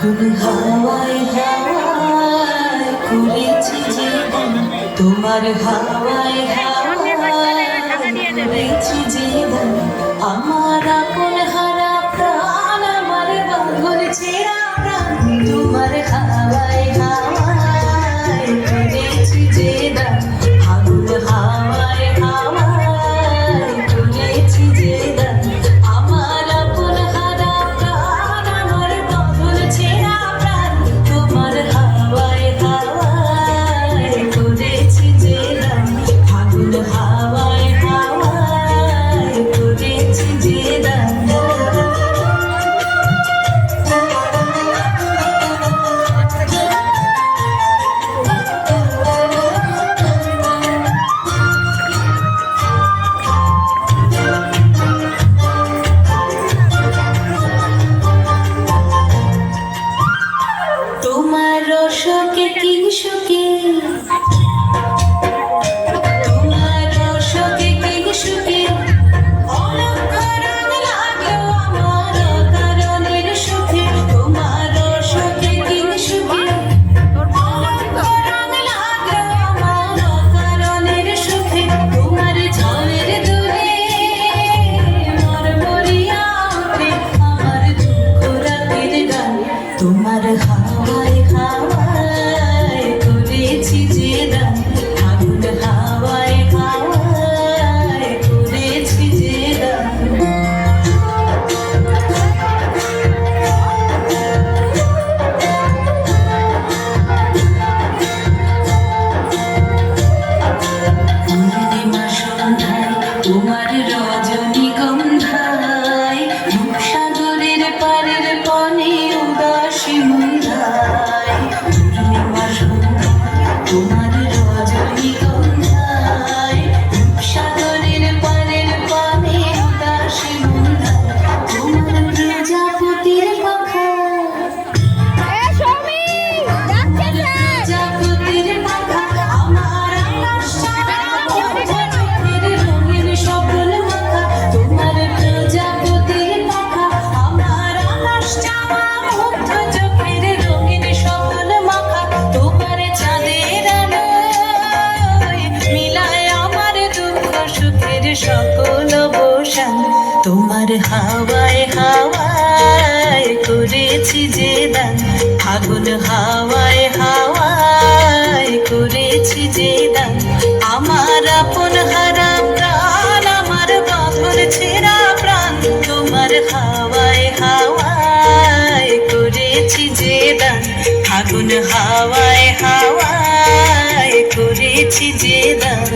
ফাগুন হাওয়ায় হাওয়ায় করেছি জীবন, তোমার হাওয়ায় হাওয়ায় করেছি জীবন। আমার আপন হারা প্রাণ, আমার পাগল ছেঁড়া প্রাণ, তোমার হাওয়ায় হাওয়ায় করেছি জীবন। ফাগুন হাওয়ায় হাওয়ায় করেছি জীবন। আমার আপন হারা প্রাণ, আমার পাগল ছেঁড়া প্রাণ, তোমার হাওয়ায় হাওয়ায় করেছি জীবন। ফাগুন হাওয়ায় হাওয়ায় করেছি জীবন। তোমার রসকে কি সুখে, তোমার রসকে কি সুখে, অলক্ষ রং লাগলো আমার অকারণের সুখে। তোমার রসকে কি সুখে, অলক্ষ রং লাগলো আমার অকারণের সুখে। তোমার ঝড়ের দূরে মরমরিয়া ওঠে আমার দুঃখ রাতের গান। তোমার হাওয়ায় হাওয়ায় করেছি যে দান, ফাগুন হাওয়ায় হাওয়ায় করেছি যে দান। পূর্ণিমা সন্ধ্যায় তোমার রজনীগন্ধায়, রূপসাগরের পারের বনে উদাসী মন্ধায়। পূর্ণিমা সন্ধ্যায় তোমার রজনীগন্ধায়, রূপসাগরের পারের বনে উদাসী মন্ধায়। তোমার প্রজাপতির পাখা, প্রজাপতির পাখা আমার আকাশ ছাড়া চোখের রঙিন স্বপ্ন মাখা। তোমার প্রজাপতির পাখা আমার আকাশ ছাড়া মুগ্ধ চোখের রঙিন স্বপ্ন মাখা। তোমার চাঁদের আলোয় মিলায় আমার দুঃখ সুখের সকল অবসান। তোমার হাওয়ায় হাওয়ায় করেছি যে দান, ফাগুন হাওয়ায় হাওয়ায় করেছি যে দান। আমার আপন হারা প্রাণ, আমার পাগল ছেঁড়া প্রাণ, তোমার হাওয়ায় হাওয়ায় করেছি যে দান। ফাগুন হাওয়ায় হাওয়ায় করেছি যে দান।